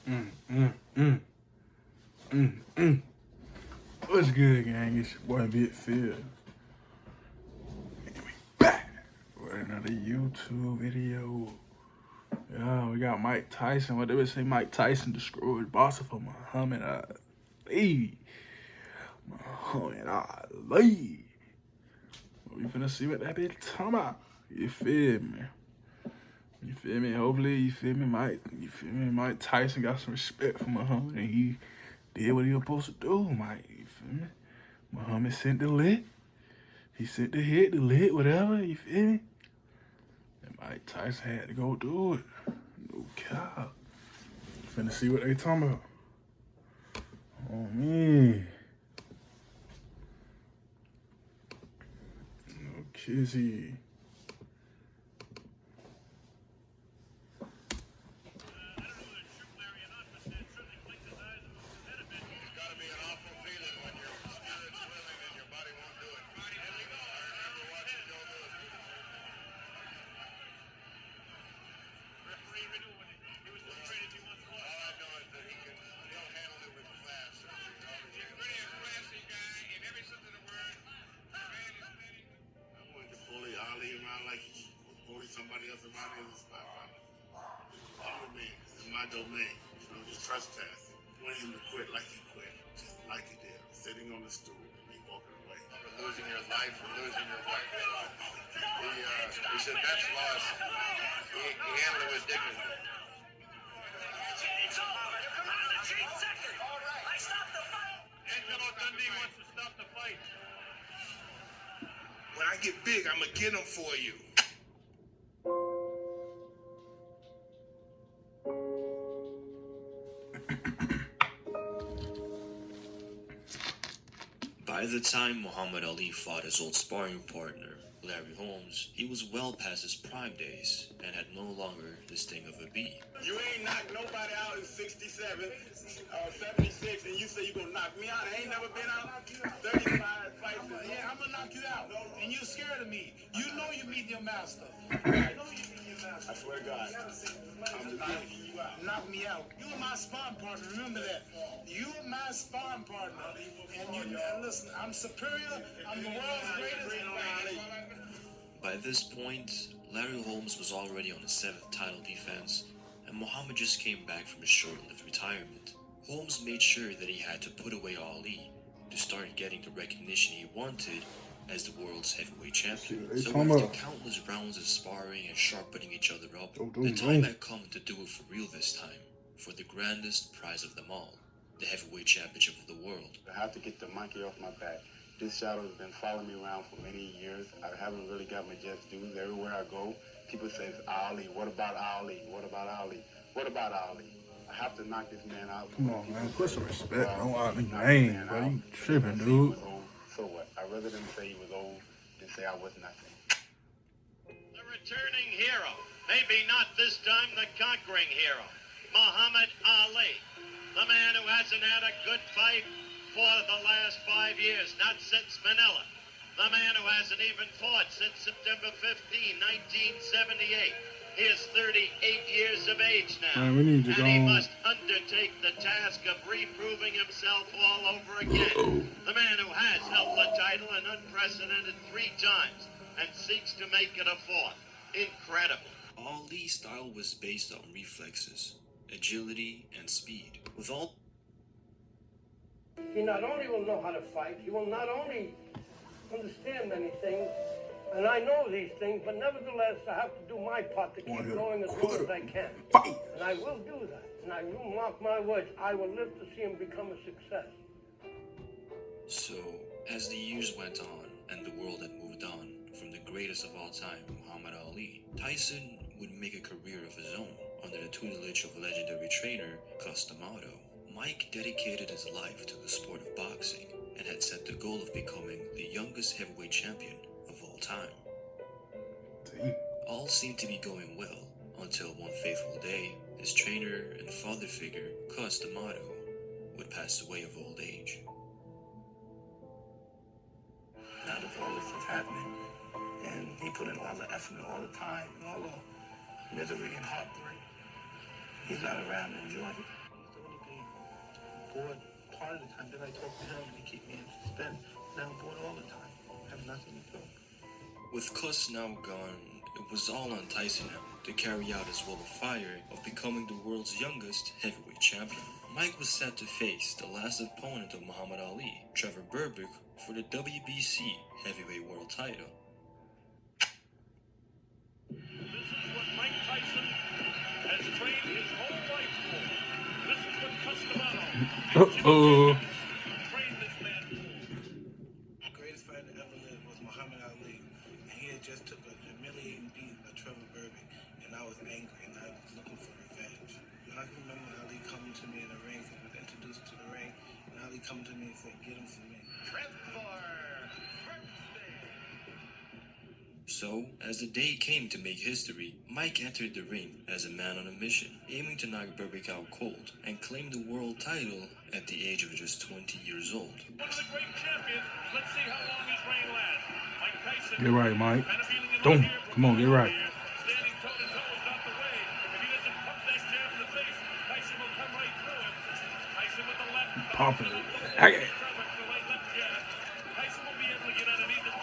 Mm, mm, mm, mm. What's good, gang? It's your boy Big Phil. And we back with another YouTube video. Yeah, we got Mike Tyson. What they would say, Mike Tyson destroyed boxer for Muhammad Ali. Muhammad Ali. We finna see what that bitch talking about. You feel me? You feel me? Hopefully, you feel me, Mike. You feel me? Mike Tyson got some respect for Muhammad, and he did what he was supposed to do, Mike. You feel me? Muhammad sent the lit. He sent the hit, the lit, whatever. You feel me? And Mike Tyson had to go do it. No cow. Finna see what they talking about. Oh, man. No kizzy. Somebody else around here in the spot. Man, it's in my domain. You know, just trespassing. Want him to quit like he quit, just like he did, sitting on the stool and he walking away. For losing your life, for losing your wife. He said that's loss. He handled it with dignity. It's over. You command the chief second. All right. I stopped the fight. Angelo Dundee wants to stop the fight. When I get big, I'm gonna get him for you. By the time Muhammad Ali fought his old sparring partner, Larry Holmes, he was well past his prime days and had no longer the sting of a bee. You ain't knocked nobody out in 67, 76, and you say you gonna knock me out. I ain't never been out 35 fights. Yeah, I'm gonna knock you out. And you scared of me. You know you meet your master. I swear to God. I'm just knocking you out. Knock me out. You are my sparring partner. Remember that. You are my sparring partner. And you listen, I'm superior. I'm the world's greatest. By this point, Larry Holmes was already on his 7th title defense, and Muhammad just came back from his short-lived retirement. Holmes made sure that he had to put away Ali to start getting the recognition he wanted as the world's heavyweight champion. So after countless rounds of sparring and sharpening each other up, the time had come to do it for real this time, for the grandest prize of them all, the heavyweight championship of the world. I have to get the monkey off my back. This shadow has been following me around for many years. I haven't really got my just dues. Everywhere I go, people say, Ali, what about Ali? What about Ali? What about Ali? I have to knock this man out. Come on, man. Put some respect on Ali name, bro. You tripping, dude. So what? I'd rather them say he was old than say I was nothing. The returning hero. Maybe not this time the conquering hero. Muhammad Ali. The man who hasn't had a good fight for the last 5 years, not since Manila. The man who hasn't even fought since September 15, 1978. He is 38 years of age now, man, we need to and he must undertake the task of reproving himself all over again. The man who has held the title an unprecedented 3 times and seeks to make it a 4th. Incredible. Ali's style was based on reflexes, agility, and speed. With all He not only will know how to fight, he will not only understand many things, and I know these things, but nevertheless, I have to do my part to keep going as long as I can. And I will do that. And you mark my words, I will live to see him become a success. So, as the years went on and the world had moved on from the greatest of all time, Muhammad Ali, Tyson would make a career of his own under the tutelage of legendary trainer Cus D'Amato. Mike dedicated his life to the sport of boxing and had set the goal of becoming the youngest heavyweight champion of all time. All seemed to be going well until one fateful day, his trainer and father figure, Cus D'Amato, would pass away of old age. Now that all this is happening, and he put in all the effort and all the time and all the misery and heartbreak, he's not around to enjoy it. bored part of the time. Then I talk to him and he keeps me in suspense. Now I'm bored all the time. I have nothing to do. With Cuss now gone, it was all on Tyson now to carry out his will of fire of becoming the world's youngest heavyweight champion. Mike was set to face the last opponent of Muhammad Ali, Trevor Berbick, for the WBC heavyweight world title. This is what Mike Tyson has trained his whole life for. This is what Customano trained this man for. The greatest fighter that ever lived was Muhammad Ali. And he had just took a humiliating beating by Trevor Berbick. And I was angry and I was looking for revenge. And I can remember Ali coming to me in the ring, because I was introduced to the ring. And Ali coming to me and said, "Get him for me." So, as the day came to make history, Mike entered the ring as a man on a mission, aiming to knock Berbick out cold and claim the world title at the age of just 20 years old. One of the great champions. Let's see how long his reign lasts. Mike Tyson. Get right, Mike. Kind of feeling it Don't. here from Come on, get right. here. Standing toe to toe is not the way. If he doesn't pump that jab in the face, Tyson will come right through him. Tyson with the left. Pump it. Trevor, the right left jab. Tyson will be able to get underneath it.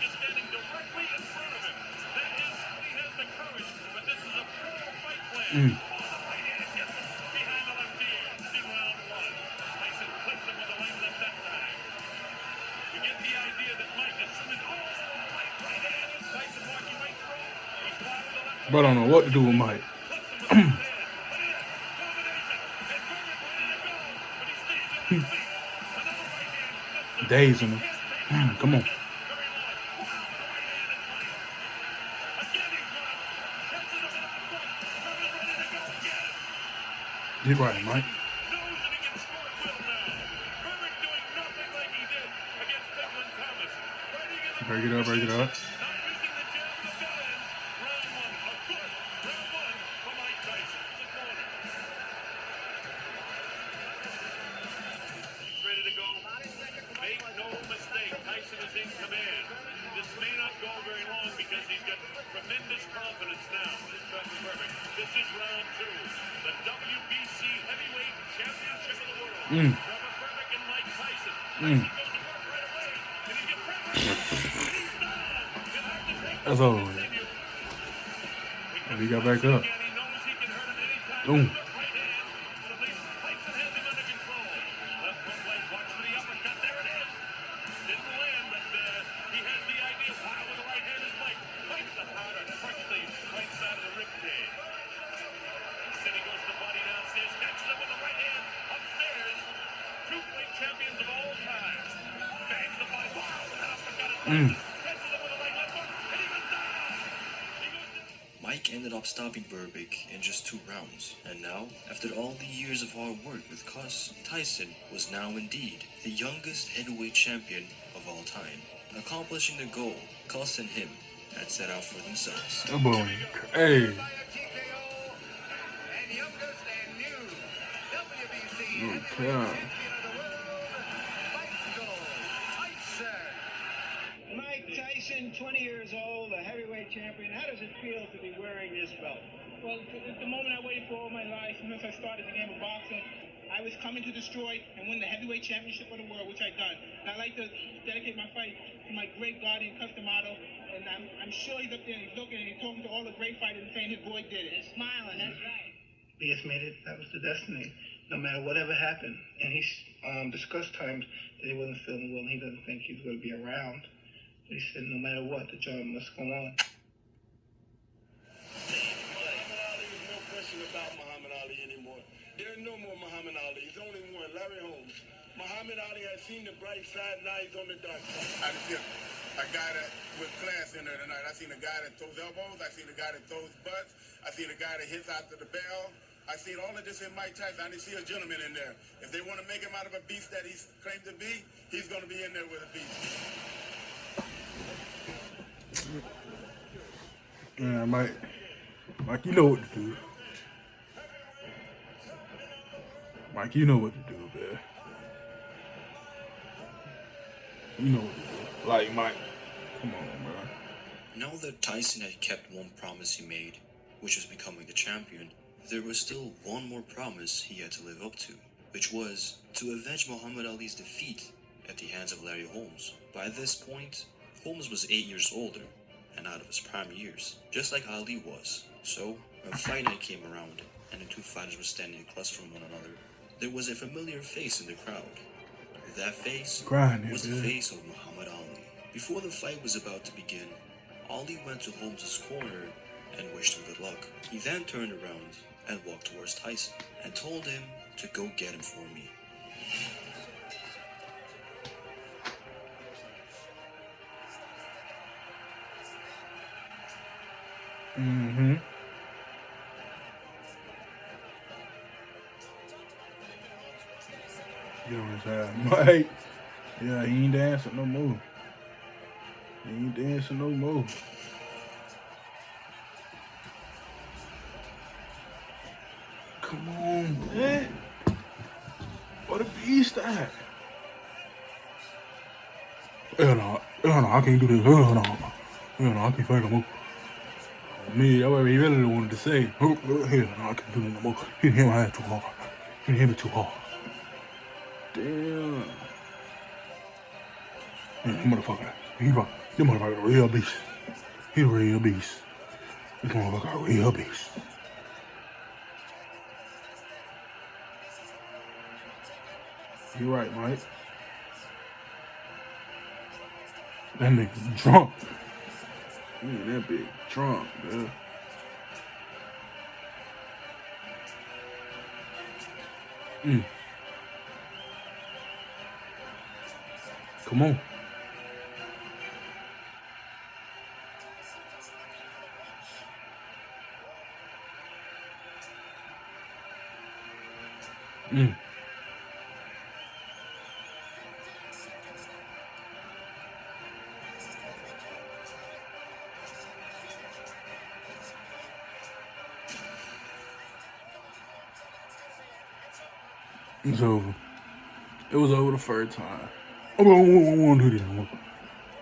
Is standing directly in front of him. He has the courage, but this is a full fight plan. Behind the left ear in round one. Tyson clips him with the right left that time. You get the idea that Mike is right hand. Tyson walking right through. He's flying with the left. But I don't know what to do with Mike. Dazing him. Come on. Get right, Mike. Break it up, break it up. Ready to go? Make no mistake, Tyson is in command. This may not go very long because he's got tremendous confidence now. This is round two. The WBC Heavyweight Championship of the World. Trevor Berbick and Mike Tyson. Tyson goes to work right away. Can he get Berbick? He's down. That's over with. Oh, he got back up. He knows he can hurt him anytime. Boom. Right hand. But at least Tyson has him under control. Left hook leg, watch for the uppercut. There it is. Didn't land, but he has the idea. Wow, with the right hand is Mike. Mike's the powder. Crushed the right side of the rib cage. Then he goes to the body downstairs. Catches him with the right hand. Upstairs. Two great champions of all time. Bangs the body. Wow, that uppercut is Catches him with the right left hook. And he goes down. He goes down. Mike ended up stopping Berbick in just 2 rounds, and now, after all the years of hard work with Cuss, Tyson was now indeed the youngest heavyweight champion of all time, accomplishing the goal Cuss and him had set out for themselves. That boy, hey. Okay. Mike Tyson, 20 years old, a heavyweight champion. How does it feel to be wearing this belt? Well, it's the moment I waited for all my life. Since I started the game of boxing, I was coming to destroy and win the heavyweight championship of the world, which I've done. And I'd like to dedicate my fight to my great guardian, Customado. And I'm sure he's up there and he's looking and he's talking to all the great fighters and saying his boy did it. He's smiling, that's right. He just made it. That was the destiny. No matter whatever happened. And he discussed times that he wasn't feeling well and he doesn't think he's going to be around. But he said no matter what, the job must go on. There's no question about Muhammad Ali anymore. There's no more Muhammad Ali. There's only one, Larry Holmes. Muhammad Ali has seen the bright side, now he's on the dark side. I see a guy that with class in there tonight. I seen a guy that throws elbows. I seen a guy that throws butts. I seen a guy that hits out to the bell. I seen all of this in Mike Tyson. I didn't see a gentleman in there. If they want to make him out of a beast that he's claimed to be, he's going to be in there with a beast. Yeah, Mike, you know what to do. Mike, you know what to do, man. You know what to do. Like, Mike, come on, bro. Now that Tyson had kept one promise he made, which was becoming the champion, there was still one more promise he had to live up to, which was to avenge Muhammad Ali's defeat at the hands of Larry Holmes. By this point, Holmes was 8 years older and out of his prime years, just like Ali was. So, when fight night came around and the two fighters were standing across from one another, there was a familiar face in the crowd. That face was the face of Muhammad Ali. Before the fight was about to begin, Ali went to Holmes' corner and wished him good luck. He then turned around and walked towards Tyson and told him to go get him for me. Mm-hmm. Get on his ass, Mike. Yeah, he ain't dancing no more. He ain't dancing no more. Come on, man. What a beast at? Hell no, I can't do this. Hell no, I can't fight no more. Me, that's what he really wanted to say. Hell no, I can't do this no more. He hit my ass too hard. He hit me too hard. Damn. Yeah, motherfucker. This motherfucker a real beast. He a real beast. This motherfucker a real beast. You right, Mike. That nigga drunk. That big drunk, man. Come on. It's over. It was over the first time. I don't want to do this no more.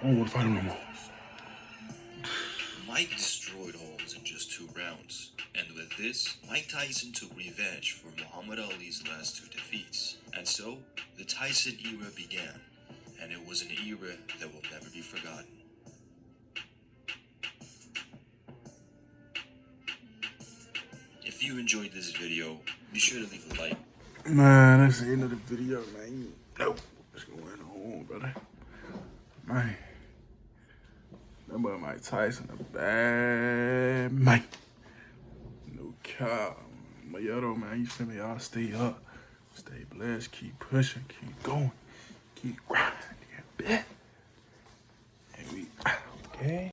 I don't want to fight him no more. Mike destroyed Holmes in just 2 rounds, and with this, Mike Tyson took revenge for Muhammad Ali's last 2 defeats. And so, the Tyson era began, and it was an era that will never be forgotten. If you enjoyed this video, be sure to leave a like. Man, that's the end of the video, man. Nope. What's going on, brother? Man. That boy Mike Tyson a bad man. No cap. But yo, though, man, you feel me? Y'all stay up. Stay blessed. Keep pushing. Keep going. Keep grinding. And we out, okay?